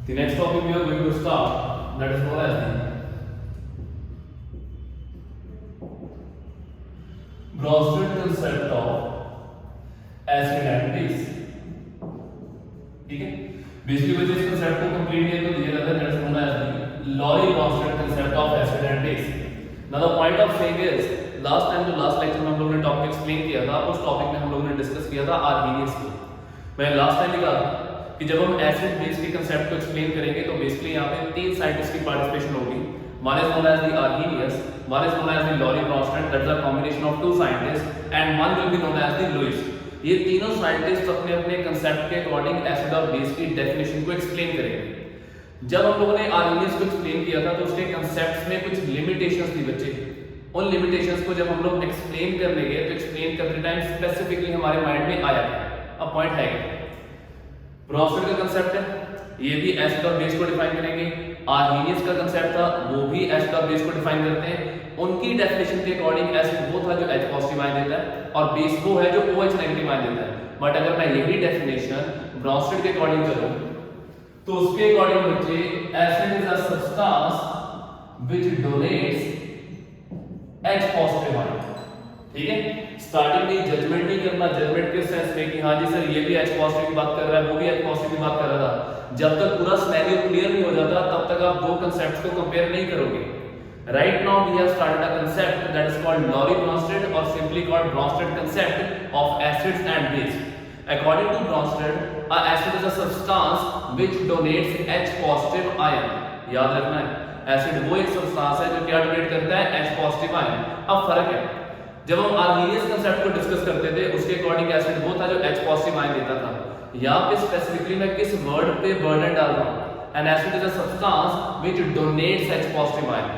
The next topic we are going to start, that is known as the Bronsted concept of acid and base. ठीक है, basically वजह इस concept को complete किया तो दिया जाता है, that is known as the Lorry-Bronsted concept of acid and base. Now the point of saying is, last time जो लास्ट लेक्चर में हम लोगों ने टॉपिक एक्सप्लेन किया था, उस टॉपिक में हम लोगों ने डिस्कस किया था आर्हीनियस को. मैंने लास्ट टाइम लिखा था कि जब हम एसिड बेस के कंसेप्ट को एक्सप्लेन करेंगे तो बेसिकली यहाँ पे तीन साइंटिस्ट की पार्टिसिपेशन होगी. One is known as the Arrhenius, one is known as the Lorry-Bronsted, that is a combination of two scientist, and one will be known as the Lewis. ये तीनों scientist अपने अपने concept के according acid और base की definition को explain करेंगे. जब हम लोगों ने आर्हीनियस को एक्सप्लेन किया था तो उसके कंसेप्ट्स में कुछ लिमिटेशंस थी बच्चे. उन लिमिटेशंस को जब हम लोग एक्सप्लेन करने गए तो एक्सप्लेन करते टाइम स्पेसिफिकली हमारे माइंड में आया था. अब पॉइंट है ब्रॉन्स्टेड का कंसेप्ट है, ये भी एसिड और बेस को डिफाइन करेंगे. आर्हीनियस का कंसेप्ट था, वो भी एसिड और बेस को डिफाइन करते हैं. उनकी डेफिनेशन के अकॉर्डिंग एसिड वो था जो H पॉजिटिव आयन देता है और बेस वो है जो OH नेगेटिव आयन देता है. बट अगर मैं यही डेफिनेशन ब्रॉन्स्टेड के अकॉर्डिंग चलूं तो उसके अकॉर्डिंग बच्चे acid is a substance which donates H positive ion. ठीक है, स्टार्टिंग में जजमेंट नहीं करना, जजमेंट के सेंस में कि हाँ जी सर ये भी H पॉजिटिव की बात कर रहा है, वो भी H पॉजिटिव की बात कर रहा था. जब तक पूरा सिनेरियो क्लियर नहीं हो जाता तब तक आप दो कांसेप्ट्स को कंपेयर नहीं करोगे. Right now we have started a concept that is called Lorry-Bronsted or simply called Bronsted concept of acids and base. According to Bronsted, a acid is a substance which donates H positive ion. याद रखना है, acid वो एक substance है जो क्या donate करता है H पॉजिटिव आयन. अब फर्क है, जब हम आर्हीनियस कंसेप्ट को डिस्कस करते थे उसके अकॉर्डिंग एसिड वो था जो H पॉजिटिव आयन देता था. यहाँ पे स्पेसिफिकली मैं किस वर्ड पे बर्डन डाल रहा हूँ? An acid is a substance which donates H positive ion.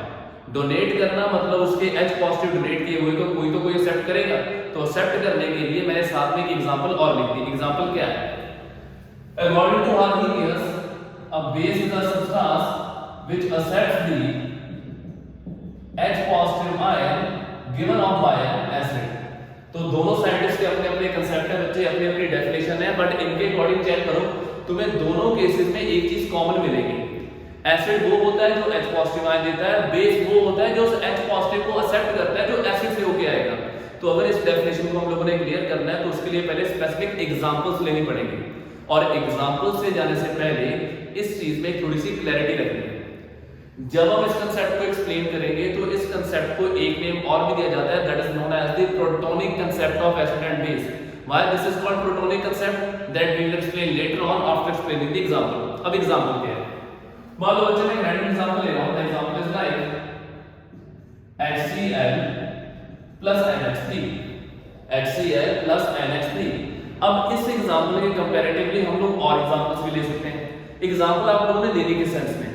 Donate करना मतलब उसके H पॉजिटिव डोनेट किए हुए को कोई तो कोई एक्सेप्ट करेगा. तो एक्सेप्ट करने के लिए मैंने साथ में एक एग्जांपल और लिख दी. एग्जांपल क्या है? According to Arrhenius, a base is a substance which accepts the H positive ion given off by an acid. तो दोनों साइंटिस्ट के अपने अपने कांसेप्ट है बच्चे, अपनी अपनी डेफिनेशन है, बट इनके अकॉर्डिंग चेक करो तुम्हें दोनों केसेस में एक चीज कॉमन मिलेगी. एसिड वो होता है जो H पॉजिटिव आयन देता है, बेस वो होता है जो H पॉजिटिव को एक्सेप्ट करता है जो एसिड से होके आएगा. तो अगर इस डेफिनेशन को हम लोगों ने क्लियर करना है तो उसके लिए पहले स्पेसिफिक एग्जांपल्स लेनी पड़ेंगी. और एग्जांपल्स से जाने से पहले इस चीज में थोड़ी सी क्लैरिटी रखनी है. जब हम इस कंसेप्ट को एक्सप्लेन करेंगे तो इस कंसेप्ट को एक नेम और भी दिया जाता है, that is known as the protonic concept of acid and base. Why this is called protonic concept, that we will explain later on after explaining the example. अब एग्जांपल क्या है? मान लो बच्चे मैं रैंडम एग्जांपल ले रहा हूं. The example is like HCl plus NH3. HCl plus NH3. अब इस एग्जांपल के कंपैरेटिवली हम लोग और एग्जांपल्स भी ले सकते हैं. एग्जांपल आप लोगों ने लेने के सेंस में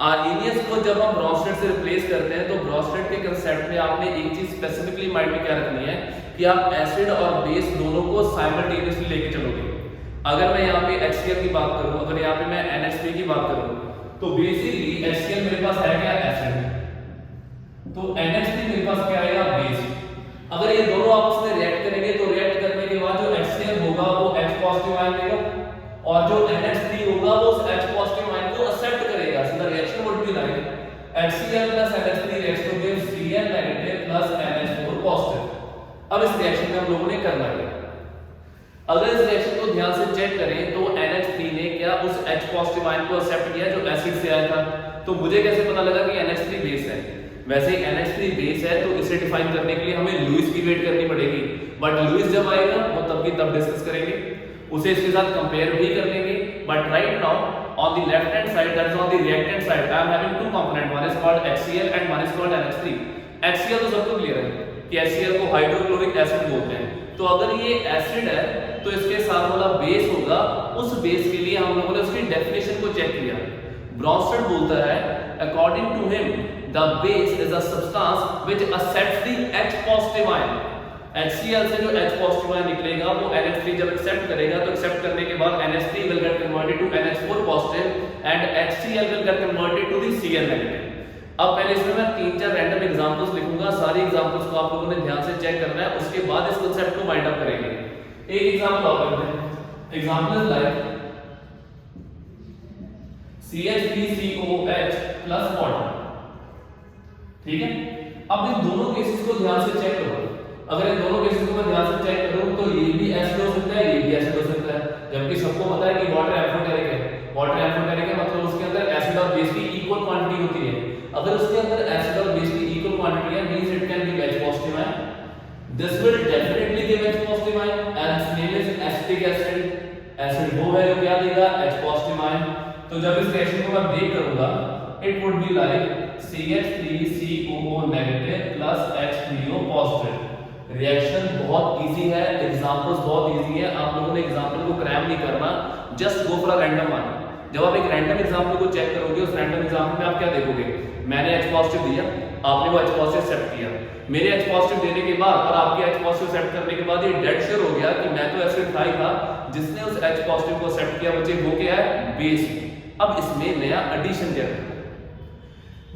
आर्हीनियस को जब हम ब्रॉन्स्टेड से रिप्लेस करते हैं तो ब्रॉन्स्टेड के कंसेप्ट में आपने एक चीज स्पेसिफिकली माइंड में क्या रखनी है कि आप एसिड और बेस दोनों को साइमल्टेनियसली लेके चलोगे. अगर मैं यहाँ पे HCl की बात करूं, अगर यहाँ पे मैं NH3 की बात करूं तो बेसिकली HCl मेरे पास है क्या? एसिड. तो NH3 मेरे पास क्या आएगा? बेस. अगर ये दोनों आपस में रिएक्ट करेंगे तो रिएक्ट करने के बाद जो HCl होगा वो H पॉजिटिव आयन देगा और जो NH3 होगा वो उस H पॉजिटिव आयन को एक्सेप्ट करेगा. So the reaction would be like HCl plus NH3 reacts to give Cl negative plus NH4 positive. अब इस रिएक्शन में हम लोगों ने करना है, अगर इस रिएक्शन को ध्यान से चेक करें तो NH3 ने क्या उस H पॉजिटिव आयन को एक्सेप्ट किया जो एसिड से आया था. तो मुझे कैसे पता लगा कि NH3 बेस है? वैसे ही NH3 बेस है तो इसे डिफाइन करने के लिए हमें लुईस की वेट करनी पड़ेगी. बट लुईस जब आएगा वो तब की तब डिस्कस करेंगे, उसे इसके साथ कंपेयर भी कर लेंगे. But right now on the left hand side, that is on the reactant side, I am having two component, one is called HCl and one is called NH3. HCl तो सबको clear है कि HCl को hydrochloric acid बोलते हैं. तो अगर ये एसिड है तो इसके साथ वाला बेस होगा, उस बेस के लिए हम लोगों ने उसकी डेफिनेशन को चेक किया. ब्रॉन्स्टेड बोलता है according to him the base is a substance which accepts the H positive ion. HCl से जो H पॉजिटिव आयन निकलेगा वो NH3 जब एक्सेप्ट करेगा तो एक्सेप्ट करने के बाद NH3 will get converted to NH4 positive and HCl will get converted to the Cl negative. अब पहले इसमें मैं 3-4 रैंडम एग्जांपल्स लिखूंगा, सारी एग्जांपल्स को आप लोगों ने ध्यान से चेक करना है, उसके बाद इस कांसेप्ट को वाइंड अप करेंगे. एक एग्जांपल और करते हैं. Example is like CH3COOH plus water. ठीक है, अब इन दोनों केसेस को ध्यान से चेक करो। अगर इन दोनों केसेस को मैं ध्यान से चेक करूं तो ये भी एसिड हो सकता है, ये भी एसिड हो सकता है, जबकि सबको पता है कि वाटर एम्फोटेरिक है। वाटर एम्फोटेरिक है मतलब उसके अंदर एसिड और बेस की इक्वल क्वांटिटी होती है। अगर उसके अंदर एसिड और बेस की इक्वल क्वांटिटी है means it can give H positive ion. This will definitely give H positive ion and it's name is acetic acid. Acid वो है जो क्या देगा, H पॉजिटिव आयन। तो जब इस रिएक्शन को मैं ब्रेक करूंगा it would be like CH3COO negative plus H3O positive. Reaction बहुत इजी है, एग्जांपल्स बहुत इजी है, आप लोगों ने एग्जांपल को क्रैम नहीं करना, just go for a random one. जब आप एक रैंडम एग्जांपल को चेक करोगे उस रैंडम एग्जांपल में आप क्या देखोगे, मैंने H पॉजिटिव दिया, आपने वो H पॉजिटिव एक्सेप्ट किया। मेरे H पॉजिटिव देने के बाद और आपके H पॉजिटिव एक्सेप्ट करने के बाद ये डेड श्योर हो गया कि मैं तो एसिड था ही था, जिसने उस H पॉजिटिव को एक्सेप्ट किया बच्चे वो क्या है, बेस। अब इसमें नया एडिशन क्या है,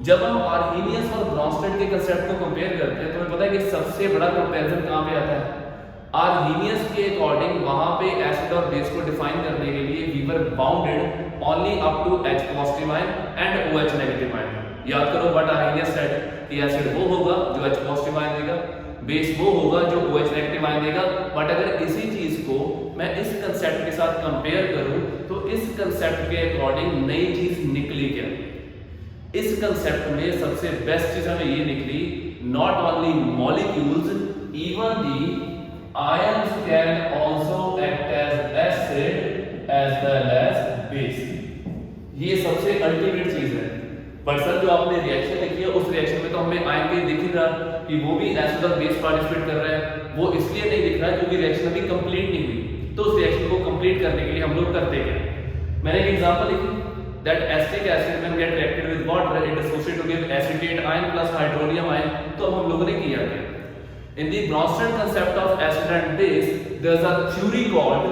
जब हम आर्हीनियस और ब्रॉन्स्टेड के कांसेप्ट को कंपेयर करते हैं तो हमें पता है कि सबसे बड़ा कंपैरिजन कहां पे आता है, आर्हीनियस के अकॉर्डिंग वहां पे एसिड और बेस को डिफाइन करने के लिए we were bounded only up to H positive ion and OH negative ion. याद करो व्हाट आर्हीनियस सेड कि एसिड वो होगा जो H पॉजिटिव आयन देगा, बेस वो होगा जो OH नेगेटिव आयन देगा। बट अगर इसी चीज को मैं इस कांसेप्ट के साथ कंपेयर करूं तो इस कांसेप्ट के अकॉर्डिंग नई चीज निकली क्या, इस कंसेप्ट में सबसे बेस्ट चीज हमें ये निकली, not only molecules even the ions can also act as acid as well as base. ये सबसे अल्टीमेट चीज है। बट सर जो आपने रिएक्शन लिखी है उस रिएक्शन में तो हमें आयन के दिख ही रहा कि वो भी एसिड और बेस पार्टिसिपेट कर रहा है, वो इसलिए नहीं दिख रहा है क्योंकि रिएक्शन अभी कंप्लीट नहीं हुई। तो उस रिएक्शन को कंप्लीट करने के लिए हम लोग करते क्या, मैंने एक एग्जांपल लिखी that acetic acid when get reacted with water it associated to give acetate ion plus hydronium ion। तो हम लोगों ने किया क्या, in the Bronsted concept of acid and base there is a theory called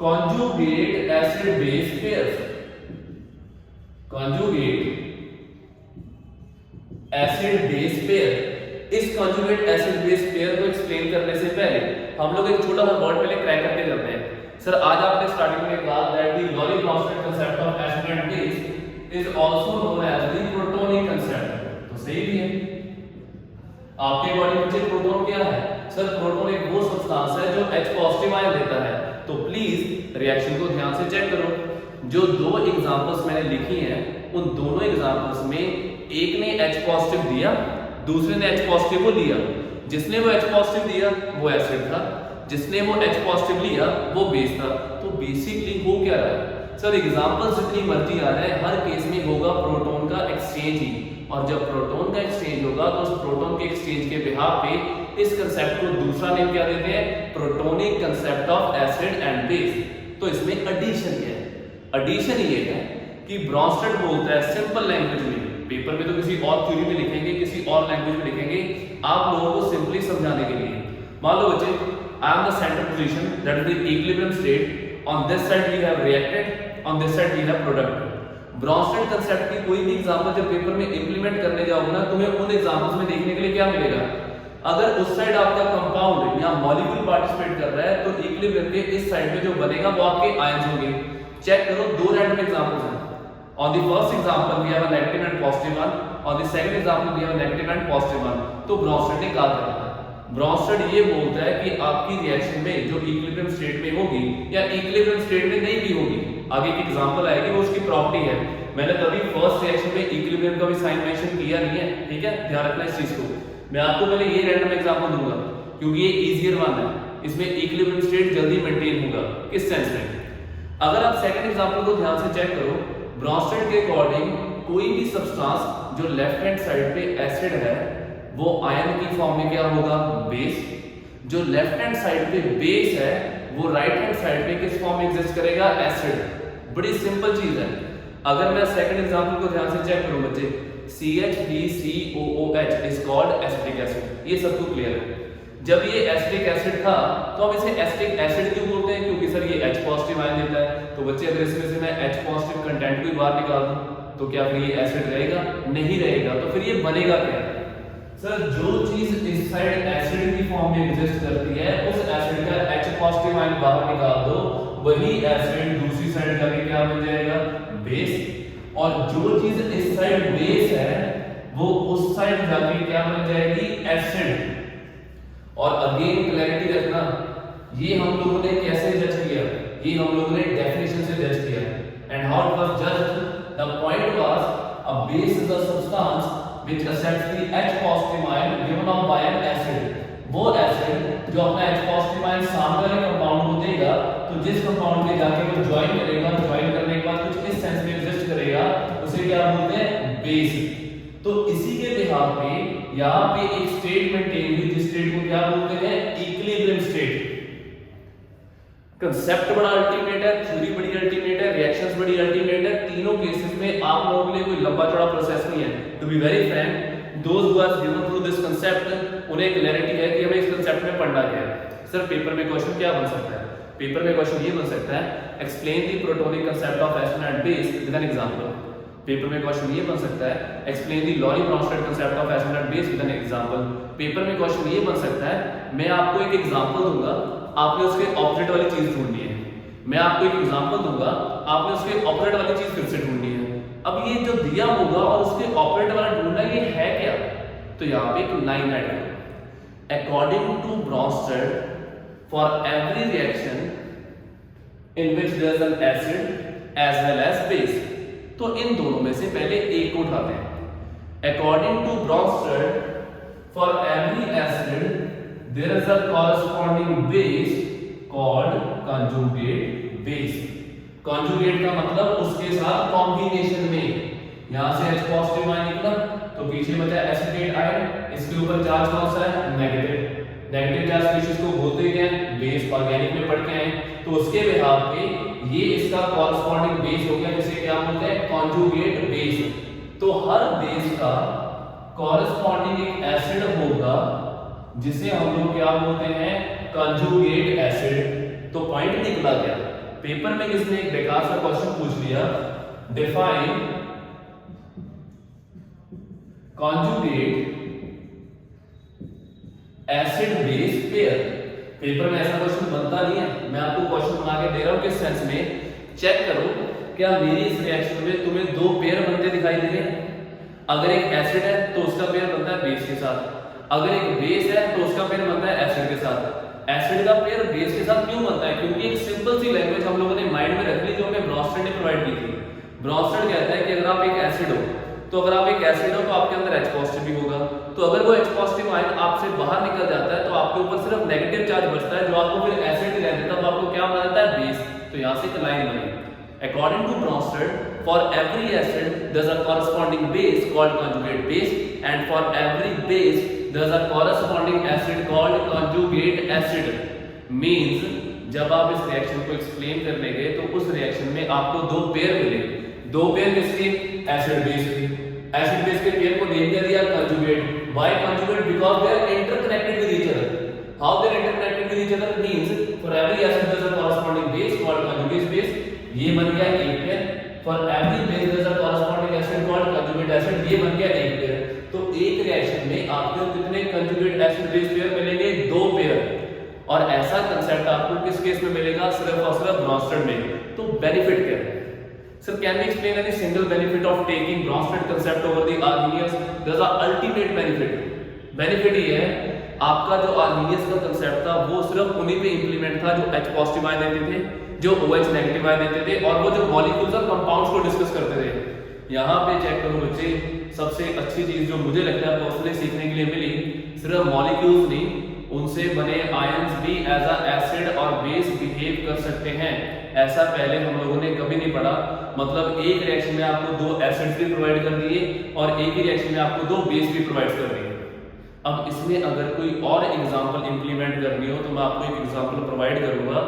conjugate acid base pairs। conjugate acid base pair, इस conjugate acid base pair को explain करने से पहले हम लोग एक छोटा सा वर्ड पहले क्रैक करके चलते हैं। सर आज आपने स्टार्टिंग में कहा that the Lorentz concept of acid and base is also known as the protonic concept। तो सही भी है, आपके अकॉर्डिंग बच्चे प्रोटॉन क्या है, सर प्रोटॉन एक वो सब्सटेंस है जो H पॉजिटिव आयन देता है। तो प्लीज रिएक्शन को ध्यान से चेक करो, जो दो एग्जांपल्स मैंने लिखी हैं उन दोनों एग्जांपल्स में एक ने H पॉजिटिव दिया, दूसरे ने H पॉजिटिव को लिया। जिसने वो H पॉजिटिव दिया वो एसिड था, जिसने वो H पॉजिटिव लिया वो बेस था। तो बेसिकली हो क्या रहा है, सर एग्जांपल्स जितनी मर्जी आ रहे हैं हर केस में होगा प्रोटॉन का एक्सचेंज ही, और जब प्रोटॉन का एक्सचेंज होगा तो उस प्रोटॉन के एक्सचेंज के बिहाफ पे इस कंसेप्ट को दूसरा नेम क्या देते हैं, protonic concept of acid and base. तो इसमें एडिशन क्या है, एडिशन ये है कि ब्रॉन्स्टेड बोलता है सिंपल लैंग्वेज में, पेपर में तो किसी और थ्योरी में लिखेंगे किसी और लैंग्वेज में लिखेंगे, आप लोगों को सिंपली समझाने के लिए। मान लो बच्चे I am the center position that is the equilibrium state, on this side we have reacted, on this side we have product। Brønsted concept की कोई भी एग्जांपल जब पेपर में इंप्लीमेंट करने जाओगे ना तुम्हें उन एग्जांपल्स में देखने के लिए क्या मिलेगा, अगर उस साइड आपका कंपाउंड या मॉलिक्यूल पार्टिसिपेट कर रहा है तो इक्विलिब्रियम के इस साइड पे जो बनेगा वो आपके आयंस होंगे। चेक करो दो रैंडम एग्जांपल्स हैं, on the first example we have a negative and positive one, on the second example we have a negative and positive one। तो ब्रॉन्स्टेड ने क्या कहा, ब्रॉन्स्टेड ये बोलता है कि आपकी रिएक्शन में जो इक्विलिब्रियम स्टेट में होगी या इक्विलिब्रियम स्टेट में नहीं भी होगी, आगे की एग्जांपल आएगी वो उसकी प्रॉपर्टी है। मैंने तभी फर्स्ट रिएक्शन में इक्विलिब्रियम का भी साइन मेंशन किया नहीं है, ठीक है, ध्यान रखना इस चीज को। मैं आपको पहले ये रैंडम एग्जांपल दूंगा क्योंकि ये इजियर वन है, इसमें इक्विलिब्रियम स्टेट जल्दी मेंटेन होगा। किस सेंस में, अगर आप सेकंड एग्जांपल को ध्यान से चेक करो, ब्रॉन्स्टेड के अकॉर्डिंग कोई भी सब्सटेंस जो लेफ्ट हैंड साइड पे एसिड है वो आयन की फॉर्म में क्या होगा, बेस। जो लेफ्ट हैंड साइड पे बेस है वो राइट हैंड साइड पे किस फॉर्म में एग्जिस्ट करेगा, एसिड। बड़ी सिंपल चीज है। अगर मैं सेकंड एग्जांपल को ध्यान से चेक करूं बच्चे, CH3COOH is called acetic acid, ये सबको क्लियर है। जब ये एसिटिक एसिड था तो हम इसे एसिटिक एसिड क्यों बोलते हैं, क्योंकि सर ये H पॉजिटिव आयन देता है। तो बच्चे अगर इसमें से मैं H पॉजिटिव कंटेंट को बाहर निकाल दूं तो क्या फिर ये एसिड रहेगा, नहीं रहेगा। तो फिर ये बनेगा क्या, सर जो चीज इस साइड एसिड की फॉर्म में एग्जिस्ट करती है उस एसिड का H पॉजिटिव आयन बाहर निकाल दो, वही एसिड दूसरी साइड जाके क्या बन जाएगा, बेस। और जो चीज इस साइड बेस है वो उस साइड जाके क्या बन जाएगी, एसिड। और अगेन क्लैरिटी रखना, ये हम लोगों ने कैसे जज किया, ये हम लोगों ने डेफिनेशन से जज किया। And how it was judged, the point was a base is a substance which accepts the H positive ion given off by an acid. वो एसिड जो अपना H पॉजिटिव आयन सामने वाले कंपाउंड को देगा, तो जिस कंपाउंड में जाके वो ज्वाइन करेगा, ज्वाइन करने के बाद कुछ इस सेंस में एग्जिस्ट करेगा, उसे क्या बोलते हैं, बेस। तो इसी के बिहाफ पे यहाँ पे एक स्टेट मेंटेन हुई, जिस स्टेट को क्या बोलते हैं, इक्विलिब्रियम स्टेट। कंसेप्ट बड़ा अल्टीमेट है, थ्योरी बड़ी अल्टीमेट है, रिएक्शंस बड़ी अल्टीमेट है। तीनों केसेस में आप लोगों के लिए कोई लंबा चौड़ा प्रोसेस नहीं है। To be very frank, those who are given through this concept, उन्हें क्लैरिटी है कि हमें इस कांसेप्ट में पढ़ना क्या है। सर पेपर में क्वेश्चन क्या बन सकता है, पेपर में क्वेश्चन ये बन सकता है, explain the protonic concept of acid and base with an example. Paper में क्वेश्चन ये बन सकता है, explain the lorry-Brønsted concept of acid and base with an example. Paper में क्वेश्चन ये बन सकता है, मैं आपको एक एग्जांपल दूंगा, आपने उसके ऑपोजिट वाली चीज ढूंढनी है। मैं आपको एक एग्जांपल दूंगा, आपने उसके ऑपोजिट वाली चीज फिर से ढूंढनी है। अब ये जो दिया होगा और उसके ऑपोजिट वाला ढूंढना, ये है क्या, तो यहाँ पे एक लाइन ऐड करो, according to Bronsted for every reaction in which there is an acid as well as base. तो इन दोनों में से पहले एक को उठाते हैं। According to Bronsted for every acid there is a corresponding base called conjugate base. Conjugate का मतलब उसके साथ कॉम्बिनेशन में, यहां से H पॉजिटिव आयन निकला तो पीछे बचा एसिटेट आयन, इसके ऊपर चार्ज कौन सा है, नेगेटिव। नेगेटिव चार्ज स्पीशीज को बोलते हैं बेस, ऑर्गेनिक में पढ़ के आए, तो उसके बिहाफ पे ये इसका कॉरस्पॉन्डिंग बेस हो गया, जिसे क्या बोलते हैं, कॉन्जुगेट बेस। तो हर बेस का कॉरस्पॉन्डिंग एक एसिड होगा, जिसे हम लोग क्या बोलते हैं, कंजुगेट एसिड। तो पॉइंट निकला क्या, पेपर में किसने एक बेकार सा क्वेश्चन पूछ लिया, define conjugate acid base pair. Paper में ऐसा क्वेश्चन बनता नहीं है, मैं आपको क्वेश्चन बना के दे रहा हूं, किस सेंस में, चेक करो क्या मेरी इस रिएक्शन में तुम्हें दो पेयर बनते दिखाई दे रहे हैं। अगर एक एसिड है तो उसका पेयर बनता है बेस के साथ, अगर एक बेस है तो उसका पेयर बनता है एसिड के साथ। एसिड का पेयर बेस के साथ क्यों बनता है, क्योंकि एक सिंपल सी लैंग्वेज हम लोगों ने माइंड में रख ली, जो हमें ब्रॉन्स्टेड ने प्रोवाइड की थी। ब्रॉन्स्टेड कहता है कि अगर आप एक एसिड हो, तो अगर आप एक एसिड हो तो आपके अंदर H पॉजिटिव भी होगा, तो अगर वो H पॉजिटिव आयन आपसे बाहर निकल जाता है तो आपके ऊपर सिर्फ नेगेटिव चार्ज बचता है, जो आपको फिर एसिड रह देता है, तो आपको क्या बना देता है, बेस। तो यहां से एक लाइन बनी, according to Bronsted for every acid there's a corresponding base called conjugate base, and for every base there's a corresponding acid called conjugate acid। means जब आप इस रिएक्शन को एक्सप्लेन करने गए तो उस रिएक्शन में आपको दो पेयर मिले, दो पेयर किसके, एसिड बेस के। एसिड बेस के पेयर को नेम दिया conjugate. Why conjugate, because they are interconnected with each other. How they are interconnected with each other means for every acid there is a corresponding base called conjugate base, ये बन गया एक pair. For every base there is a corresponding acid called conjugate acid, ये बन गया एक pair. तो एक रिएक्शन में आपको कितने कंजुगेट एसिड बेस पेयर मिलेंगे, दो पेयर। और ऐसा कंसेप्ट आपको किस केस में मिलेगा, सिर्फ और सिर्फ ब्रॉन्स्टेड में। तो बेनिफिट क्या है, sir can we explain any single benefit of taking Bronsted concept over the Arrhenius. There is a ultimate benefit. Benefit ये है, आपका जो आर्मीनियस का कंसेप्ट था वो सिर्फ उन्हीं पे इंप्लीमेंट था जो H पॉजिटिव आयन देते थे, जो OH नेगेटिव आयन देते थे, और वो जो मॉलिक्यूल्स और कंपाउंड्स को डिस्कस करते थे। यहाँ पे चेक करो बच्चे, सबसे अच्छी चीज जो मुझे लगता है पर्सनली सीखने के लिए मिली, सिर्फ मॉलिक्यूल्स नहीं, उनसे बने आयंस भी एज अ एसिड और बेस बिहेव कर सकते हैं। ऐसा पहले हम लोगों ने कभी नहीं पढ़ा। मतलब एक रिएक्शन में आपको दो एसिड्स भी प्रोवाइड कर दिए और एक ही रिएक्शन में आपको दो बेस भी प्रोवाइड कर दिए। अब इसमें अगर कोई और एग्जांपल इंप्लीमेंट करनी हो तो मैं आपको एक एग्जांपल प्रोवाइड करूंगा,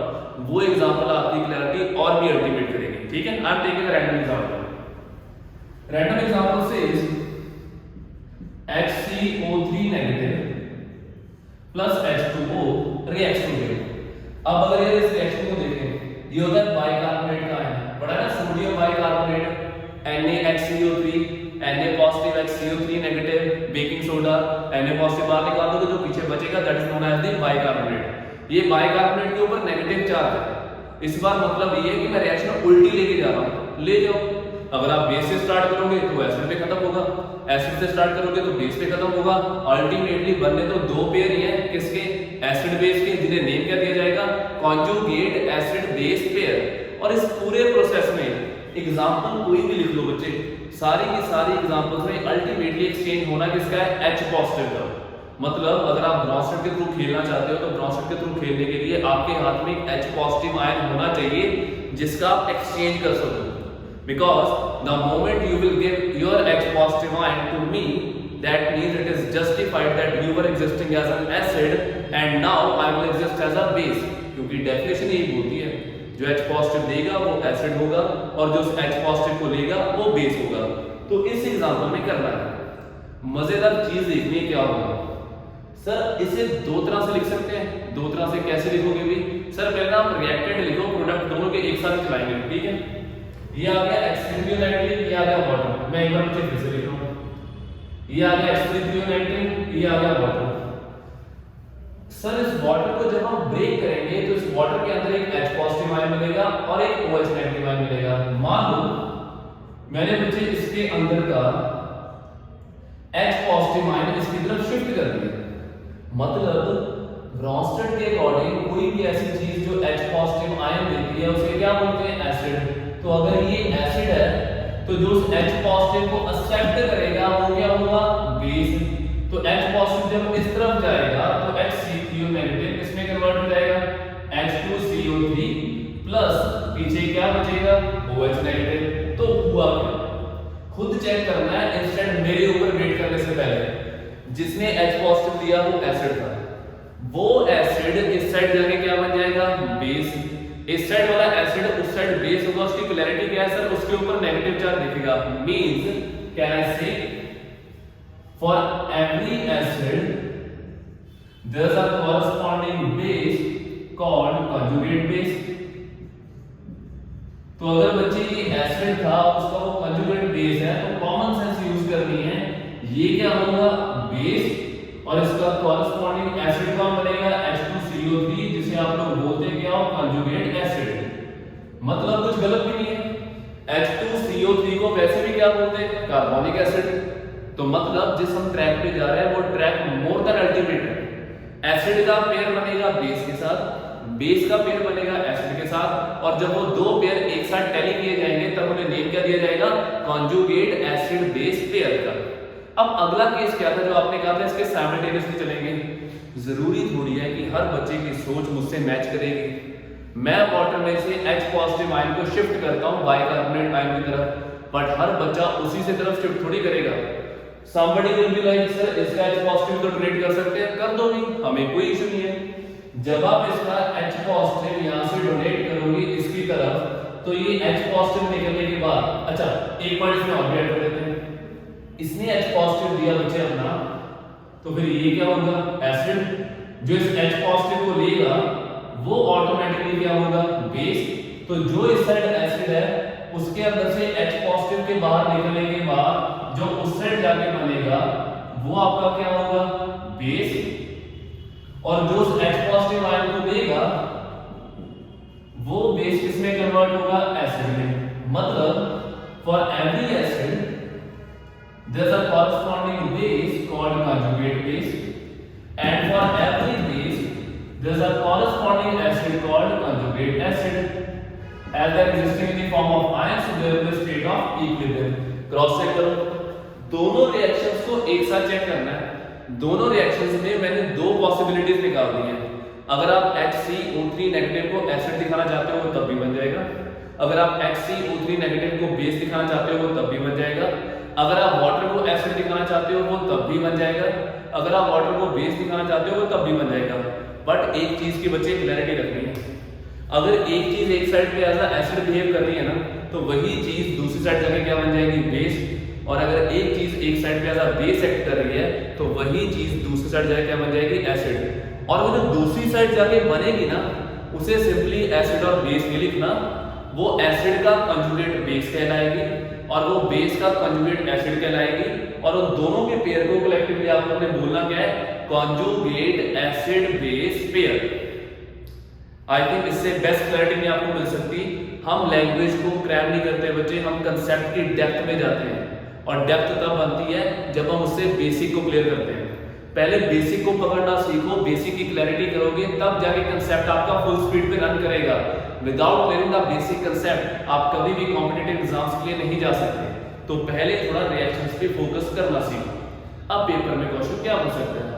वो एग्जांपल आपकी क्लैरिटी और भी अल्टीमेट करेगी। ठीक है, I am taking a random example. Random example says HCO3 negative plus H2O reacts together. अब अगर ये इस रिएक्शन को देखें, ये होता है बाइकार्बोनेट का आयन, पढ़ा ना, sodium bicarbonate, NaHCO3, Na positive HCO3 negative, baking soda, Na positive बाहर निकाल दोगे, जो पीछे बचेगा that is known as the bicarbonate. ये बाइकार्बोनेट के ऊपर नेगेटिव चार्ज है। इस बार मतलब ये है कि मैं रिएक्शन उल्टी लेके जा रहा हूं, ले जाओ। अगर आप बेस से स्टार्ट करोगे तो एसिड पे खत्म होगा, एसिड से स्टार्ट करोगे तो बेस पे खत्म होगा। अल्टीमेटली बनने तो दो पेयर ही है, किसके? एसिड बेस के, जिन्हें नेम क्या दिया जाएगा? Conjugate acid base pair. और इस पूरे प्रोसेस में एग्जांपल कोई भी लिख लो बच्चे, सारी की सारी एग्जांपल्स में अल्टीमेटली एक्सचेंज होना किसका है? H पॉजिटिव का। मतलब अगर आप ब्रॉन्स्टेड के थ्रू खेलना चाहते हो तो ब्रॉन्स्टेड के थ्रू खेलने के लिए आपके हाथ में एक H पॉजिटिव आयन होना चाहिए जिसका आप एक्सचेंज कर सको। Because the moment you will give your H positive ion to me, that means it is justified that you were existing as an acid and now I will exist as a base। क्योंकि definition यही बोलती है, जो H positive देगा वो acid होगा और जो H पॉजिटिव को लेगा वो बेस होगा। तो इस एग्जांपल में करना है, मजेदार चीज देखनी है क्या होगा। सर इसे दो तरह से लिख सकते हैं, दो तरह से कैसे लिखोगे भी? सर पहले ना आप रिएक्टेंट लिखो, प्रोडक्ट दोनों के एक साथ चलाएंगे, ठीक है? ये आ गया H3 नाइट्रिन, ये आ गया वाटर। मैं एक बार मुझे फिर से लिख रहा हूं, ये आ गया H3 नाइट्रिन, ये आ गया वाटर। सर इस वाटर को जब हम ब्रेक करेंगे तो इस वाटर के अंदर एक H पॉजिटिव आयन मिलेगा और एक OH नेगेटिव आयन मिलेगा। मान लो मैंने मुझे इसके अंदर का H पॉजिटिव आयन इसकी तरफ शिफ्ट कर दिया। मतलब ब्रॉन्स्टेड के अकॉर्डिंग कोई भी ऐसी चीज जो H पॉजिटिव आयन देती है उसे क्या बोलते हैं? एसिड। तो अगर ये एसिड है तो जो उस H पॉजिटिव को एक्सेप्ट करेगा वो क्या होगा? बेस। तो H पॉजिटिव जब इस तरफ जाएगा तो HCl नेगेटिव इसमें कन्वर्ट हो जाएगा H2CO3 प्लस पीछे क्या बचेगा? OH negative. तो हुआ क्या? खुद चेक करना है इंस्टेंट मेरे ऊपर वेट करने से पहले। जिसने H पॉजिटिव दिया वो एसिड था, वो एसिड इस साइड जाके क्या बन जाएगा? बेस। इस साइड वाला एसिड उस साइड बेस होगा। उसकी पोलैरिटी क्या है सर? उसके ऊपर नेगेटिव चार्ज दिखेगा। Means can I say for every acid there is a corresponding base called conjugate base. तो अगर बच्चे ये एसिड था उसका वो कंजुगेट बेस है तो कॉमन सेंस यूज करनी है, ये क्या होगा? बेस। और इसका कॉरस्पॉन्डिंग एसिड कौन बनेगा? H2CO3, जिसे आप लोग बोलते क्या हो? Conjugate acid. मतलब कुछ गलत भी नहीं है। H2CO3 को वैसे भी क्या बोलते हैं? Carbonic acid. तो मतलब जिस हम ट्रैक पे जा रहे हैं वो ट्रैक मोर देन अल्टीमेट है। एसिड का पेयर बनेगा बेस के साथ, बेस का पेयर बनेगा एसिड के साथ, और जब वो दो पेयर एक साथ टैली किए जाएंगे तब उन्हें नेम क्या दिया जाएगा? कॉन्जुगेट एसिड बेस पेयर का। अब अगला केस क्या था जो आपने कहा था इसके साइमल्टेनियसली चलेंगे? जरूरी थोड़ी है कि हर बच्चे की सोच मुझसे मैच करेगी। मैं वाटर में से H पॉजिटिव आयन को शिफ्ट करता हूं बाइकार्बोनेट आयन की तरफ, बट हर बच्चा उसी से तरफ शिफ्ट थोड़ी करेगा। somebody will be like sir इसका H पॉजिटिव तो डोनेट कर सकते हैं, कर दो भी, हमें कोई इशू नहीं है। जब आप इसका H पॉजिटिव यहां से डोनेट करोगे इसकी तरफ तो ये H पॉजिटिव निकलने के बाद, अच्छा एक पॉइंट इसमें और ऐड कर देते हैं, इसने H पॉजिटिव दिया बच्चे अपना, तो फिर ये क्या होगा? एसिड। जो इस H पॉजिटिव को लेगा वो ऑटोमेटिकली क्या होगा? बेस। तो जो इस साइड एसिड है उसके अंदर से H पॉजिटिव के बाहर निकलने के बाद जो उस साइड जाके बनेगा वो आपका क्या होगा? बेस। और जो उस H पॉजिटिव आयन को देगा वो बेस किसमें कन्वर्ट होगा? एसिड में। मतलब for every acid there is a corresponding base called conjugate base, and for every base there is a corresponding acid called conjugate acid. As they are existing in the form of ions, so there is a state of equilibrium. Cross check करो, दोनों reactions को एक साथ check करना है। दोनों reactions में मैंने दो पॉसिबिलिटीज निकाल दी हैं। अगर आप HCO3 नेगेटिव को एसिड दिखाना चाहते हो तब भी बन जाएगा, अगर आप HCO3 नेगेटिव को बेस दिखाना चाहते हो तब भी बन जाएगा, अगर आप वाटर को एसिड दिखाना चाहते हो वो तब भी बन जाएगा, अगर आप वाटर को बेस दिखाना चाहते हो वो तब भी बन जाएगा। बट एक चीज की बच्चे क्लैरिटी रखनी है, अगर एक चीज एक साइड पे एज एसिड बिहेव कर रही है ना तो वही चीज दूसरी साइड जाके क्या बन जाएगी? बेस। और अगर एक चीज एक साइड पे एज बेस एक्ट कर रही है तो वही चीज दूसरी साइड जाके क्या बन जाएगी? एसिड। और वो जो दूसरी साइड जाके बनेगी ना उसे सिंपली एसिड और बेस नहीं लिखना, वो एसिड का कंजुगेट बेस कहलाएगी और वो बेस का कंजुगेट एसिड कहलाएगी, और उन दोनों के पेयर को कलेक्टिवली आप लोगों ने बोलना क्या है? Conjugate acid base pair. I think इससे बेस्ट क्लैरिटी नहीं आपको मिल सकती। हम लैंग्वेज को क्रैम नहीं करते बच्चे, हम कंसेप्ट की डेप्थ में जाते हैं, और डेप्थ तब बनती है जब हम उससे बेसिक को क्लियर करते हैं। पहले बेसिक को पकड़ना सीखो, बेसिक की क्लैरिटी करोगे तब जाके कंसेप्ट आपका फुल स्पीड पे रन करेगा। Without clearing the basic concept आप कभी भी कॉम्पिटिटिव एग्जाम्स के लिए नहीं जा सकते। तो पहले थोड़ा रिएक्शंस पे फोकस करना सीखो। अब पेपर में क्वेश्चन क्या पूछ सकते हैं?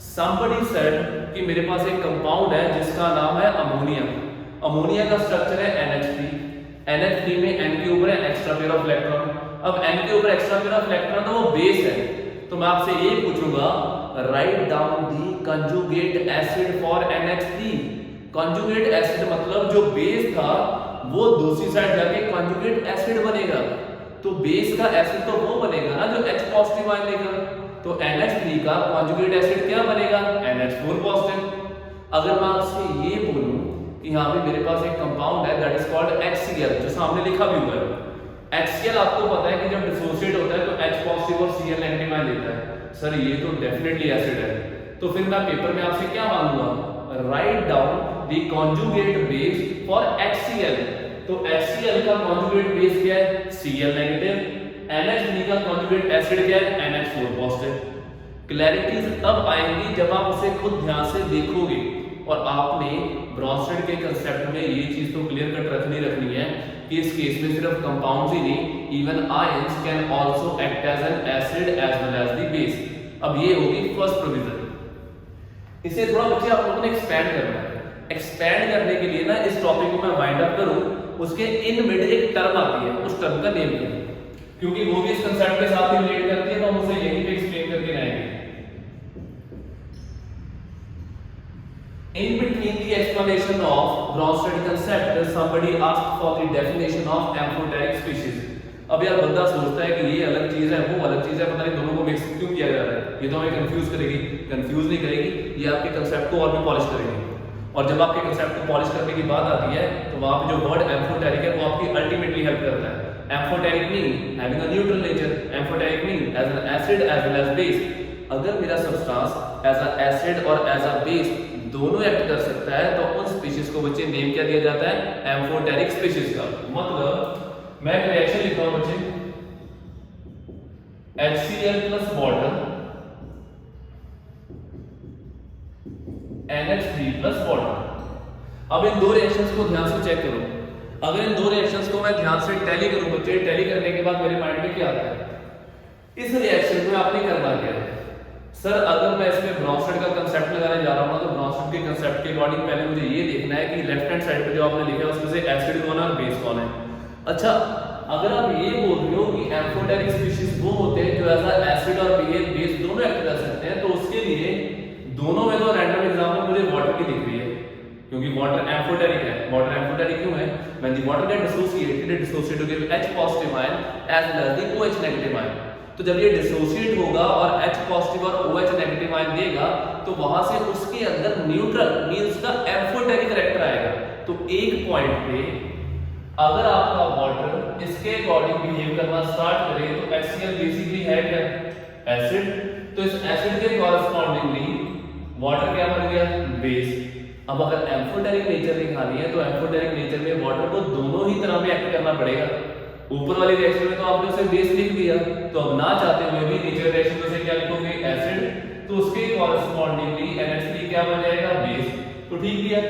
somebody said कि मेरे पास एक कंपाउंड है जिसका नाम है अमोनिया। अमोनिया का स्ट्रक्चर है NH3। NH3 में N के ऊपर है एक्स्ट्रा पेयर ऑफ इलेक्ट्रॉन। अब N के ऊपर एक्स्ट्रा पेयर ऑफ इलेक्ट्रॉन तो वो बेस है। तो मैं आपसे ये पूछूंगा, write down the conjugate acid for NH3। Conjugate acid मतलब जो बेस था वो दूसरी साइड जाके कंजुगेट एसिड बनेगा। तो बेस का एसिड तो वो बनेगा ना जो H पॉजिटिव आयन लेगा। तो NH3 का कंजुगेट एसिड क्या बनेगा? NH4 positive. अगर मैं आपसे ये बोलूं कि यहाँ पे मेरे पास एक कंपाउंड है दैट इज कॉल्ड HCl, जो सामने लिखा भी हुआ है। HCl आपको पता है कि जब डिसोसिएट होता है तो H पॉजिटिव और Cl नेगेटिव आयन लेता है। सर ये तो डेफिनेटली एसिड है। तो फिर मैं पेपर में आपसे क्या मांगूंगा? Right down the conjugate base for HCl। तो HCl का कंजुगेट बेस क्या है? Cl negative. NH3 का कंजुगेट एसिड क्या है? NH4 positive. क्लैरिटीज तब आएंगी जब आप उसे खुद ध्यान से देखोगे, और आपने ब्रॉन्स्टेड के कंसेप्ट में ये चीज तो क्लियर कट रखनी है कि इस केस में सिर्फ कंपाउंड्स ही नहीं, even ions can also act as an acid as well as the base. अब ये होगी फर्स्ट प्रोविजन। इसे थोड़ा बच्चे आप लोगों ने एक्सपैंड करना है। एक्सपैंड करने के लिए ना इस टॉपिक को मैं वाइंड अप करूं, उसके इन मिड एक टर्म आती है, उस टर्म का नेम क्या है, क्योंकि वो भी इस कंसेप्ट के साथ ही रिलेट करती है, तो हम उसे यहीं पे एक्सप्लेन करके रहेंगे। In between the explanation of Bronsted concept, somebody asked for the definition of amphoteric species. अब यार बंदा सोचता है कि ये अलग चीज है, वो अलग चीज है, पता नहीं दोनों को मिक्स क्यों किया जा रहा है। ये तो हमें कंफ्यूज करेगी। कंफ्यूज नहीं करेगी, ये आपके कंसेप्ट को और भी पॉलिश करेगी। और जब आपके कंसेप्ट को पॉलिश करने की बात आती है तो वहां पे जो वर्ड एम्फोटेरिक है वो आपकी अल्टीमेटली हेल्प करता है। Amphoteric mean having a neutral nature, amphoteric mean as an acid as well as base. अगर मेरा सब्सटेंस एज अ एसिड और एज अ बेस दोनों एक्ट कर सकता है तो उन स्पीशीज को बच्चे नेम क्या दिया जाता है? एम्फोटेरिक स्पीशीज का। मतलब मैं एक रिएक्शन लिख रहा हूं बच्चे, HCl plus water, NH3 plus water. अब इन दो रिएक्शंस को ध्यान से चेक करो। अगर इन दो रिएक्शंस को मैं ध्यान से टैली करूं बच्चे, टैली करने के बाद मेरे माइंड में क्या आता है? इस रिएक्शन में आपने करना क्या है? सर अगर मैं इसमें ब्रॉन्स्टेड का कंसेप्ट लगाने जा रहा हूं ना, तो ब्रॉन्स्टेड के कंसेप्ट के अकॉर्डिंग पहले मुझे ये देखना है कि लेफ्ट हैंड साइड पे जो आपने लिखा है उसमें से एसिड कौन है और बेस कौन है। अच्छा, अगर आप ये बोल रहे हो कि एम्फोटेरिक स्पीशीज वो होते हैं जो एज अ एसिड और बेस दोनों एक्ट कर सकते हैं, तो उसके लिए दोनों में तो रैंडम एग्जांपल मुझे वाटर की दिख रही है, क्योंकि वाटर एम्फोटेरिक है। वाटर एम्फोटेरिक क्यों है? When the water get dissociated, it dissociate to give H positive ion as well as the OH negative ion. तो जब ये डिसोसिएट होगा और H पॉजिटिव और OH नेगेटिव आयन देगा तो वहां से उसके अंदर न्यूट्रल मींस का एम्फोटेरिक कैरेक्टर आएगा। तो एक पॉइंट पे अगर आपका वाटर इसके अकॉर्डिंग बिहेव करना स्टार्ट करे तो HCl बेसिकली है क्या? एसिड। तो इस एसिड के कॉरस्पॉन्डिंगली वाटर क्या बन गया? बेस। अब अगर एम्फोटेरिक नेचर दिखानी है तो एम्फोटेरिक नेचर में वाटर को दोनों ही तरह में एक्ट करना पड़ेगा। ऊपर वाली रिएक्शन में तो आपने उसे बेस लिख दिया, तो अब ना चाहते हुए भी नीचे रिएक्शन में से क्या लिखोगे? एसिड। तो उसके कॉरस्पॉन्डिंगली NH3 क्या बन जाएगा? बेस। तो ठीक है,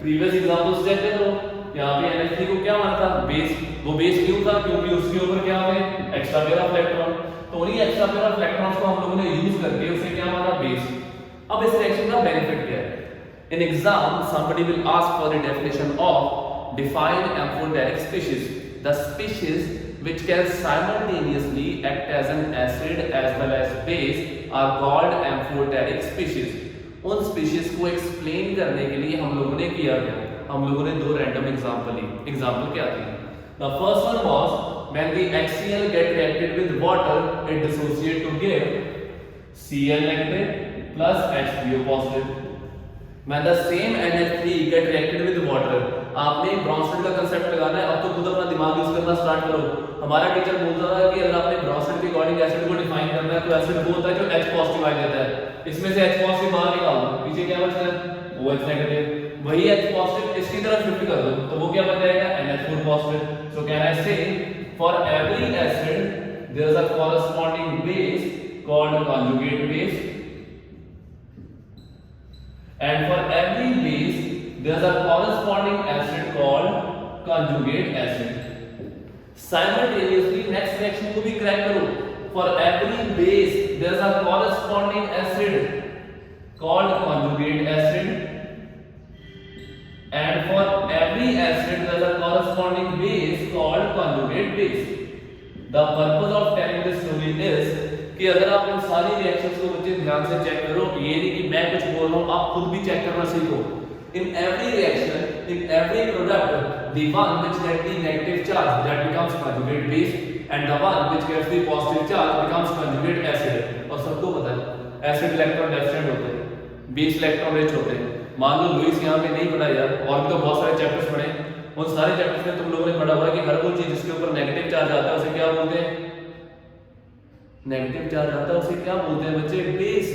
प्रीवियस एग्जांपल्स चेक करो। यहाँ पे NH3 को क्या माना था? बेस। वो बेस क्यों था? क्योंकि उसके ऊपर क्या है? Extra pair of electron. तो उन्हीं एक्स्ट्रा पेयर ऑफ इलेक्ट्रॉन्स को हम लोगों ने यूज करके उसे क्या माना? बेस। अब इस रिएक्शन का बेनिफिट क्या है? In exam, somebody will ask for the definition of define amphoteric species. The species which can simultaneously act as an acid as well as base are called amphoteric species. उन species को explain करने के लिए हम लोगों ने किया क्या? हम लोगों ने दो random example ली। Example क्या थी? The first one was when the HCl get reacted with water, it dissociate to give Cl negative plus H3O positive. When the same NH3 get reacted with water, आपने Brønsted का concept लगाना है। अब तो खुद अपना दिमाग यूज करना स्टार्ट करो। हमारा टीचर बोलता था कि अगर आपने ब्रॉन्स्टेड के अकॉर्डिंग एसिड को डिफाइन करना है तो एसिड वो होता है जो H पॉजिटिव आयन देता है। इसमें से H पॉजिटिव बाहर निकालो, पीछे क्या बचता है? OH negative. वही H पॉजिटिव इसकी तरफ शिफ्ट कर दो तो वो क्या बन जाएगा NH4 positive. So can I say for every acid there is a corresponding base called conjugate base and for every base there is a corresponding acid called conjugate acid. Simultaneously next reaction को भी crack करो। For every base there is a corresponding acid called conjugate acid and for every acid there is a corresponding base called conjugate base. The purpose of telling this story is कि अगर आप इन सारी reactions को बच्चे ध्यान से check करो, ये नहीं कि मैं कुछ बोल रहा हूँ, आप खुद भी चेक करना सीखो। In every reaction, in every product, the one which gets the negative charge that becomes conjugate base, and the one which gets the positive charge becomes conjugate acid. और सबको पता है एसिड इलेक्ट्रॉन डेफिशिएंट होते हैं, base electron rich होते हैं। मान लो Lewis यहाँ पे नहीं पढ़ा यार, और भी तो बहुत सारे चैप्टर्स पढ़े, उन सारे चैप्टर्स में तुम लोगों ने पढ़ा हुआ है कि हर वो चीज जिसके ऊपर नेगेटिव चार्ज आता है उसे क्या बोलते हैं, नेगेटिव चार्ज आता है उसे क्या बोलते हैं बच्चे, बेस।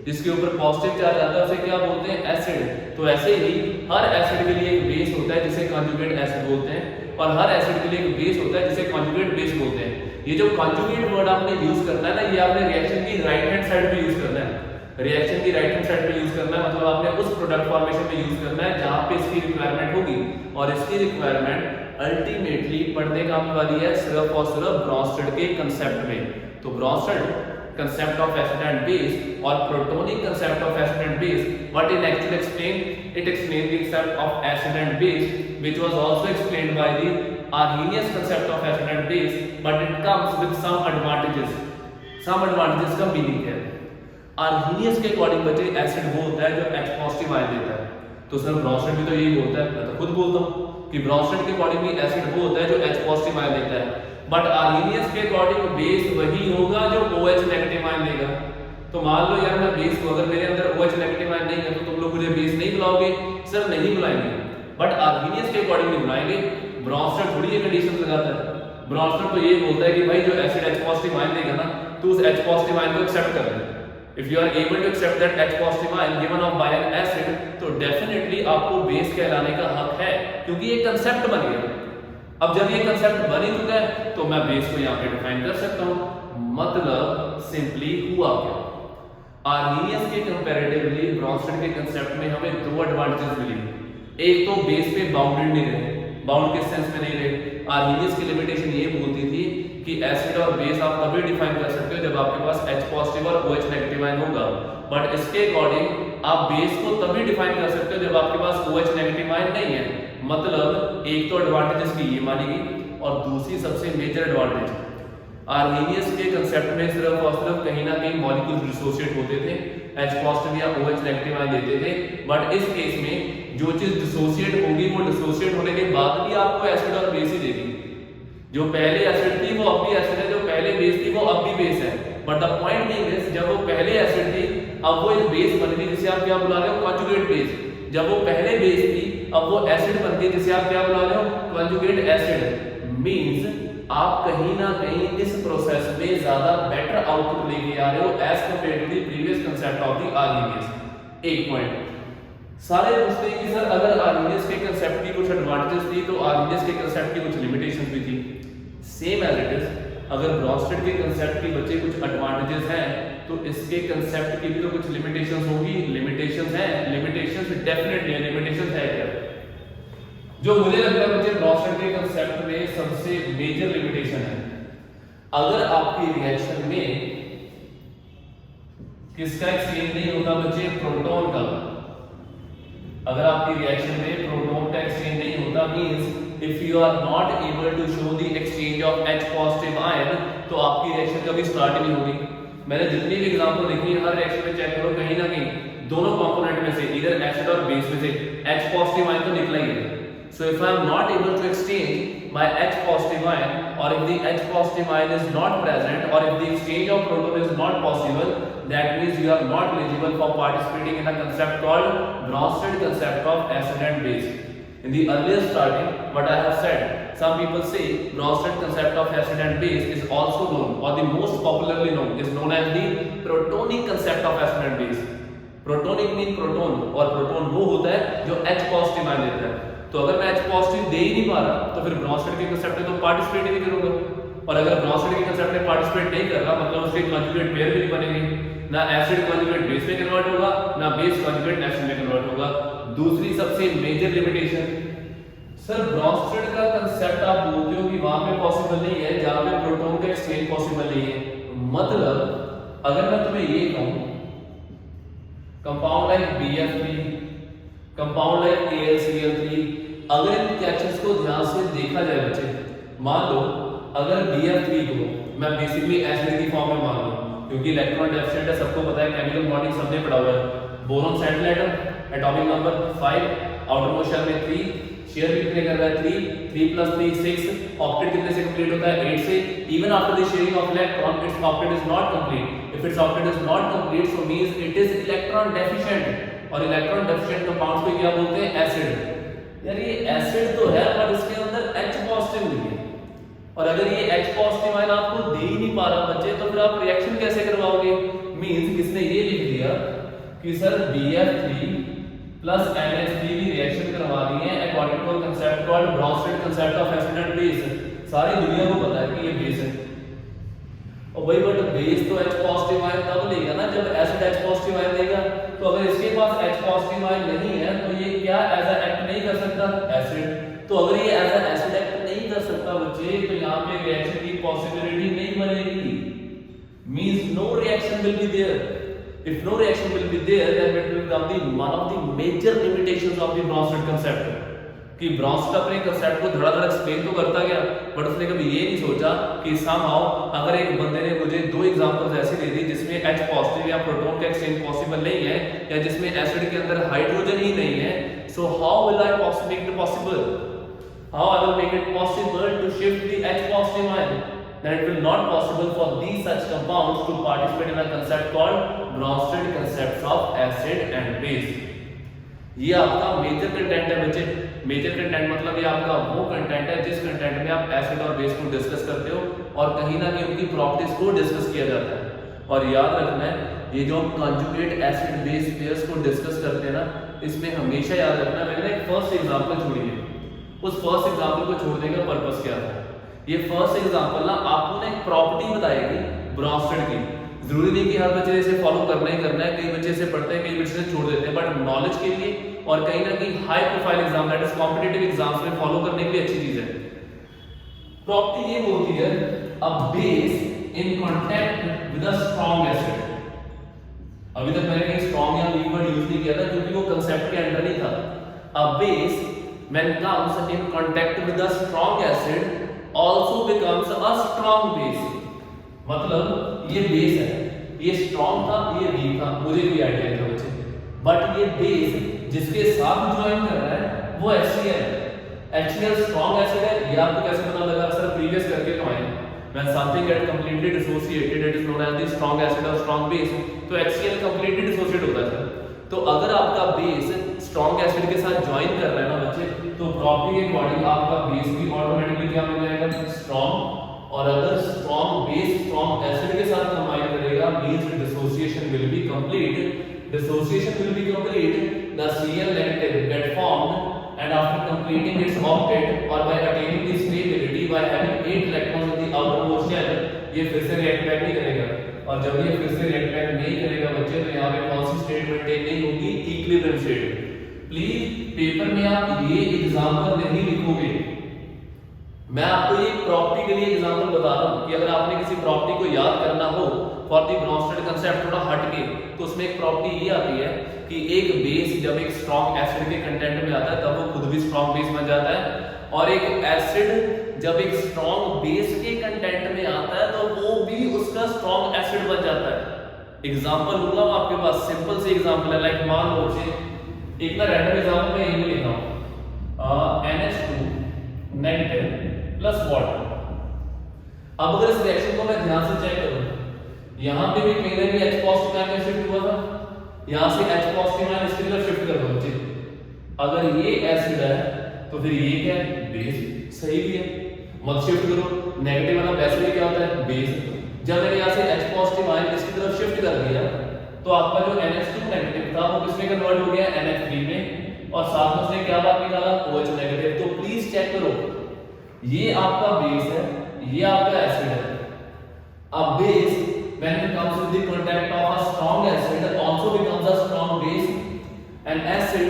जिसके ऊपर पॉजिटिव चार्ज आता है उसे क्या बोलते हैं, एसिड। तो ऐसे ही हर एसिड के लिए एक बेस होता है जिसे कॉन्जुगेट एसिड बोलते हैं, और हर एसिड के लिए एक बेस होता है जिसे कॉन्जुगेट बेस बोलते हैं। ये जो कॉन्जुगेट वर्ड आपने यूज करना है ना, ये आपने रिएक्शन की राइट हैंड साइड पे यूज करना है। रिएक्शन की राइट हैंड साइड पे यूज करना है, मतलब आपने उस प्रोडक्ट फॉर्मेशन में यूज करना है जहां पे इसकी रिक्वायरमेंट होगी, और इसकी रिक्वायरमेंट अल्टीमेटली पढ़ने का आने वाली है सिर्फ और सिर्फ ब्रॉन्स्टेड के कंसेप्ट में। तो Brønsted concept of acid and base or Protonic concept of acid and base, what it actually explained, it explained the concept of acid and base, which was also explained by the Arrhenius concept of acid and base, but it comes with some advantages. Some advantages का meaning है, Arrhenius के according बच्चे acid वो होता है जो H positive ion देता है। तो सर ब्रॉन्स्टेड भी तो यही बोलता है, मैं तो खुद बोलता हूँ कि ब्रॉन्स्टेड के अकॉर्डिंग भी एसिड वो होता है जो H पॉजिटिव आयन देता है, बट आर्हेनियस के अकॉर्डिंग बेस वही होगा जो OH नेगेटिव आयन देगा। तो मान लो यार मैं बेस को, अगर मेरे अंदर OH नेगेटिव आयन नहीं है तो तुम लोग मुझे बेस नहीं बुलाओगे, सर नहीं बुलाएंगे, बट आर्हेनियस के अकॉर्डिंग नहीं बुलाएंगे। ब्रॉन्स्टेड थोड़ी ये कंडीशन लगाता है, ब्रॉन्स्टेड तो ये बोलता है कि भाई जो एसिड H पॉजिटिव आयन देगा ना, तो उस H पॉजिटिव आयन को एक्सेप्ट कर ले। If you are able to accept that H positive ion given off by an acid, तो डेफिनेटली आपको बेस कहलाने का हक है, क्योंकि ये कंसेप्ट बन गया। अब जब ये कंसेप्ट बन ही चुका है तो मैं बेस को यहाँ पे डिफाइन कर सकता हूँ। मतलब सिंपली हुआ क्या, आर्हेनियस के कंपैरेटिवली ब्रॉन्स्टेड के कंसेप्ट में हमें दो एडवांटेजेस मिली। एक तो बेस पे बाउंडेड नहीं रहे, बाउंड के सेंस में नहीं रहे। आर्हेनियस की लिमिटेशन ये बोलती थी कि एसिड और बेस आप तभी डिफाइन कर सकते हो जब आपके पास H पॉजिटिव और OH नेगेटिव आयन होगा, बट इसके अकॉर्डिंग आप बेस को तभी डिफाइन कर सकते हो जब आपके पास OH नेगेटिव आयन नहीं है। मतलब एक तो एडवांटेजेस की ये मानी गई, और दूसरी सबसे मेजर एडवांटेज, आर्हेनियस के कंसेप्ट में सिर्फ और सिर्फ कहीं ना कहीं मॉलिक्यूल्स डिसोसिएट होते थे, H पॉजिटिव या OH नेगेटिव आयन देते थे, बट इस केस में जो चीज डिसोसिएट होगी वो डिसोसिएट होने के बाद भी आपको एसिड और बेस ही देगी। जो पहले एसिड थी वो अब भी एसिड है, जो पहले बेस थी वो अब भी बेस है। But the point being is, जब वो पहले एसिड थी अब वो एक बेस बन गई जिसे आप क्या बुला रहे हो, कॉन्जुगेट बेस। जब वो पहले बेस थी अब वो एसिड बन गई जिसे आप क्या बुला रहे हो, कॉन्जुगेट एसिड। मींस आप कहीं ना कहीं इस प्रोसेस में ज्यादा बेटर आउटपुट लेके आ रहे हो as compare to the previous concept of the Arrhenius. एक पॉइंट सारे पूछते हैं कि सर अगर आर्हेनियस के कांसेप्ट की कुछ एडवांटेजेस थी तो आर्हेनियस के कांसेप्ट की कुछ लिमिटेशंस भी थी। सेम एज इट इज, अगर ब्रॉन्स्टेड के कांसेप्ट के बच्चे कुछ एडवांटेजेस हैं तो इसके कांसेप्ट की भी तो कुछ लिमिटेशंस होगी। लिमिटेशंस हैं, लिमिटेशंस डेफिनेटली है, लिमिटेशंस है क्या, जो मुझे लगता है बच्चे ब्रॉन्स्टेड के कांसेप्ट में सबसे मेजर लिमिटेशन है, अगर आपकी रिएक्शन में किसका एक्सचेंज नहीं होता बच्चे, प्रोटॉन का। अगर आपकी रिएक्शन में प्रोटॉन का एक्सचेंज नहीं होता, means if you are not able to show the exchange of H positive ion, तो आपकी रिएक्शन कभी स्टार्ट ही नहीं होगी। मैंने जितनी भी एग्जांपल देखी है, हर रिएक्शन में चेक करो कहीं ना कहीं दोनों कंपोनेंट में से, इधर एसिड और बेस में से H पॉजिटिव आयन तो निकला ही है। So if I am not able to exchange my H positive ion, or if the H positive ion is not present, or if the exchange of proton is not possible, that means you are not eligible for participating in a concept called Bronsted concept of acid and base. In the earlier starting, what I have said, some people say Bronsted concept of acid and base is also known, or the most popularly known is known as the Protonic concept of acid and base. Protonic mean proton, और proton वो होता है जो H positive ion देता है। तो अगर मैं H पॉजिटिव दे ही नहीं पा रहा तो फिर ब्रॉन्स्टेड के कंसेप्ट में तो पार्टिसिपेट ही नहीं करूंगा, और अगर ब्रॉन्स्टेड के कंसेप्ट में पार्टिसिपेट नहीं कर रहा मतलब उसके कॉन्जुगेट पेयर भी नहीं बनेंगे, ना एसिड कॉन्जुगेट बेस में कन्वर्ट होगा ना बेस कॉन्जुगेट एसिड में कन्वर्ट होगा। दूसरी सबसे मेजर लिमिटेशन, सर ब्रॉन्स्टेड का कंसेप्ट आप बोलते हो कि वहां पे पॉसिबल नहीं है जहां पे प्रोटॉन का एक्सचेंज पॉसिबल नहीं है। मतलब अगर मैं तुम्हें ये कहूं compound like BF3, compound like AlCl3, अगर इन रिएक्शंस को ध्यान से देखा जाए बच्चे, मान लो अगर BF3 को मैं बेसिकली एसिड की फॉर्म में मान लूं, क्योंकि इलेक्ट्रॉन डेफिशिएंट है, सबको पता है, केमिकल बॉन्डिंग सबने पढ़ा हुआ है। Boron central atom, atomic number 5, outermost shell में 3, शेयर भी कितने कर रहा है 3, 3 + 3 6, ऑक्टेट कितने से कंप्लीट होता है 8 से। Even after the sharing of electron it's octet is not complete. If it's octet is not complete so means it is electron deficient, और इलेक्ट्रॉन डेफिशिएंट कंपाउंड्स को क्या बोलते हैं, एसिड। यार ये एसिड तो है पर इसके अंदर H पॉजिटिव नहीं है, और अगर ये H पॉजिटिव आयन आपको दे ही नहीं पा रहा बच्चे तो फिर आप रिएक्शन कैसे करवाओगे। मींस किसने ये लिख दिया कि सर BF3 प्लस NH3 भी रिएक्शन करवा दी है according to concept called Bronsted concept of acid and base. सारी दुनिया को पता है कि ये बेस है, और भाई बट बेस तो H पॉजिटिव आयन तब लेगा ना जब एसिड H पॉजिटिव आयन देगा। तो अगर इसके पास H पॉजिटिव आयन नहीं है तो ये क्या एज अ एक्ट नहीं कर सकता एसिड। तो अगर ये एज अ एसिड एक्ट नहीं कर सकता बच्चे तो यहाँ पे रिएक्शन की पॉसिबिलिटी नहीं बनेगी। Means no reaction will be there. If no reaction will be there, then it will become the one of the major limitations of the Bronsted concept. कि ब्रॉन्स्टेड अपने कंसेप्ट को धड़ाधड़ एक्सप्लेन तो करता गया, बट उसने कभी ये नहीं सोचा कि somehow अगर एक बंदे ने मुझे दो एग्जांपल्स ऐसे दे दी जिसमें H पॉजिटिव या प्रोटॉन का एक्सचेंज पॉसिबल नहीं है, या जिसमें एसिड के अंदर हाइड्रोजन ही नहीं है, so how will I make it possible? How I will make it possible to shift the H positive ion? Then it will not possible for these such compounds to participate in a concept called Bronsted concepts of acid and base. ये आपका major content है बच्चे। Major content मतलब ये आपका वो content है जिस कंटेंट में आप एसिड और बेस को डिस्कस करते हो और कहीं ना कहीं उनकी प्रॉपर्टीज को डिस्कस किया जाता है। और याद रखना है ये जो हम कंजुगेट एसिड बेस पेयर्स को डिस्कस करते हैं ना, इसमें हमेशा याद रखना है, मैंने एक फर्स्ट एग्जांपल छोड़ी है, उस फर्स्ट एग्जांपल को छोड़ने का पर्पस क्या था। ये फर्स्ट एग्जांपल ना आपको ना एक प्रॉपर्टी बताएगी ब्रॉन्स्टेड की। जरूरी नहीं कि हर बच्चे इसे फॉलो करना ही करना है, कई बच्चे इसे पढ़ते हैं, कई बच्चे इसे छोड़ देते हैं, बट नॉलेज के लिए और कहीं ना कहीं high profile exam that is competitive exams में फॉलो करने के लिए अच्छी चीज है। प्रॉपर्टी ये बोलती है a base in contact with a strong acid. अभी तक मैंने कहीं स्ट्रांग या वीक वर्ड यूज नहीं किया था क्योंकि वो कांसेप्ट के अंडर नहीं था। A base when comes in contact with a strong acid also becomes a strong base। मतलब ये बेस है, ये स्ट्रॉन्ग था, ये वीक था, मुझे कोई आइडिया नहीं था बच्चे, बट ये बेस जिसके साथ ज्वाइन कर रहा है वो HCl है। HCl स्ट्रॉन्ग एसिड है। ये आपको कैसे पता लगा सर, प्रीवियस करके तो आए, when something get completely dissociated it is known as the strong acid or strong base। तो HCl completely dissociate होता है। तो अगर आपका बेस स्ट्रॉन्ग एसिड के साथ ज्वाइन कर रहा है ना बच्चे, तो प्रॉपर्टी के अकॉर्डिंग आपका बेस भी ऑटोमेटिकली क्या बन जाएगा, स्ट्रॉन्ग। और अगर स्ट्रॉन्ग बेस स्ट्रॉन्ग एसिड के साथ कंबाइन करेगा means dissociation will be complete. Dissociation will be complete, the Cl negative get formed and after completing its octet or by attaining the stability by having 8 electrons in the outermost shell, ये फिर से react back नहीं करेगा। और जब ये फिर से रिएक्ट बैक नहीं करेगा बच्चे तो यहाँ पे कौन सी स्टेट मेंटेन नहीं होगी, इक्विलिब्रियम स्टेट। प्लीज पेपर में आप ये एग्जांपल नहीं लिखोगे, मैं आपको ये प्रॉपर्टी के लिए एग्जांपल बता रहा हूं कि अगर आपने किसी प्रॉपर्टी को याद करना हो फॉर द ब्रॉन्स्टेड कंसेप्ट थोड़ा हट के, तो उसमें एक प्रॉपर्टी ये आती है कि एक बेस जब एक स्ट्रॉन्ग एसिड के कंटेंट में आता है तब वो खुद भी स्ट्रॉन्ग बेस बन जाता है, और एक एसिड जब एक स्ट्रॉन्ग बेस के कंटेंट में आता है तो वो भी उसका स्ट्रॉन्ग एसिड बन जाता है। एग्जांपल लूंगा मैं आपके पास, सिंपल सी एग्जांपल है, लाइक मान लो एक ना रैंडम एग्जांपल में यही लिखा हूं NH2 नेगेटिव प्लस वाटर। अब अगर इस रिएक्शन को मैं ध्यान से चेक करूं, यहां पे भी कहीं ना कहीं H पॉजिटिव आयन शिफ्ट हुआ था, यहां से H पॉजिटिव आयन इसकी तरफ शिफ्ट कर दो बच्चे। अगर ये एसिड है तो फिर ये क्या है, बेस। सही भी है, मत शिफ्ट करो, नेगेटिव वाला वैसे भी क्या होता है, बेस। जब मैंने यहां से H पॉजिटिव आयन इसकी तरफ शिफ्ट कर दिया तो आपका जो NH2 नेगेटिव था वो किसमें कन्वर्ट हो गया NH3 में, और साथ में उसने क्या बात निकाला OH नेगेटिव। तो प्लीज चेक करो, ये आपका बेस है, ये आपका एसिड है। अब base when it comes with the contact of a strong acid also becomes a strong base, and acid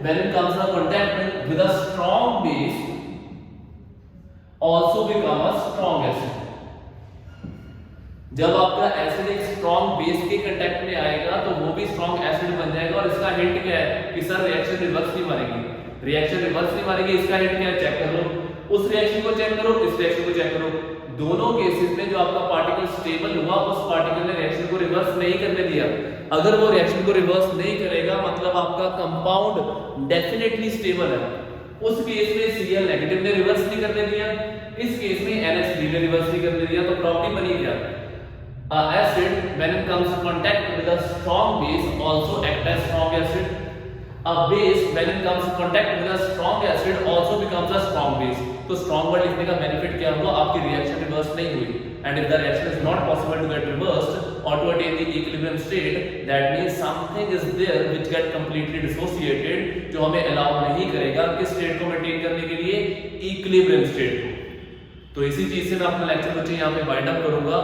when it comes in contact with a strong base also become a strong acid। जब आपका acid एक strong base के contact में आएगा तो वो भी strong acid बन जाएगा। और इसका हिंट क्या है कि सर रिएक्शन रिवर्स नहीं मारेगी, रिएक्शन रिवर्स नहीं मारेगी, इसका हिंट क्या है, चेक कर लो, उस रिएक्शन को चेक करो, इस रिएक्शन को चेक करो। दोनों केसेस में जो आपका पार्टिकल स्टेबल हुआ उस पार्टिकल ने रिएक्शन को रिवर्स नहीं करने दिया। अगर वो रिएक्शन को रिवर्स नहीं करेगा मतलब आपका कंपाउंड डेफिनेटली स्टेबल है। उस केस में Cl नेगेटिव ने रिवर्स नहीं करने दिया, इस केस में NH3 ने रिवर्स नहीं करने दिया। तो प्रॉपर्टी बनी क्या, acid when it comes in contact with a strong base also act as strong acid, a base when it comes in contact with a strong acid also becomes a strong base। तो strong word लिखने का benefit क्या हुआ, आपकी reaction reverse नहीं हुई, and if the reaction is not possible to get reversed or to attain the equilibrium state, that means something is there which get completely dissociated, जो हमें allow नहीं करेगा किस स्टेट को मेंटेन करने के लिए, इक्विलिब्रियम स्टेट को। तो इसी चीज से मैं अपना लेक्चर बच्चे यहाँ पे वाइंड अप करूंगा।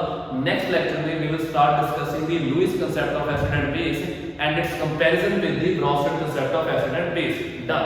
नेक्स्ट लेक्चर में we will start discussing the Lewis concept of acid and base and its comparison with the Bronsted concept of acid and base. Done.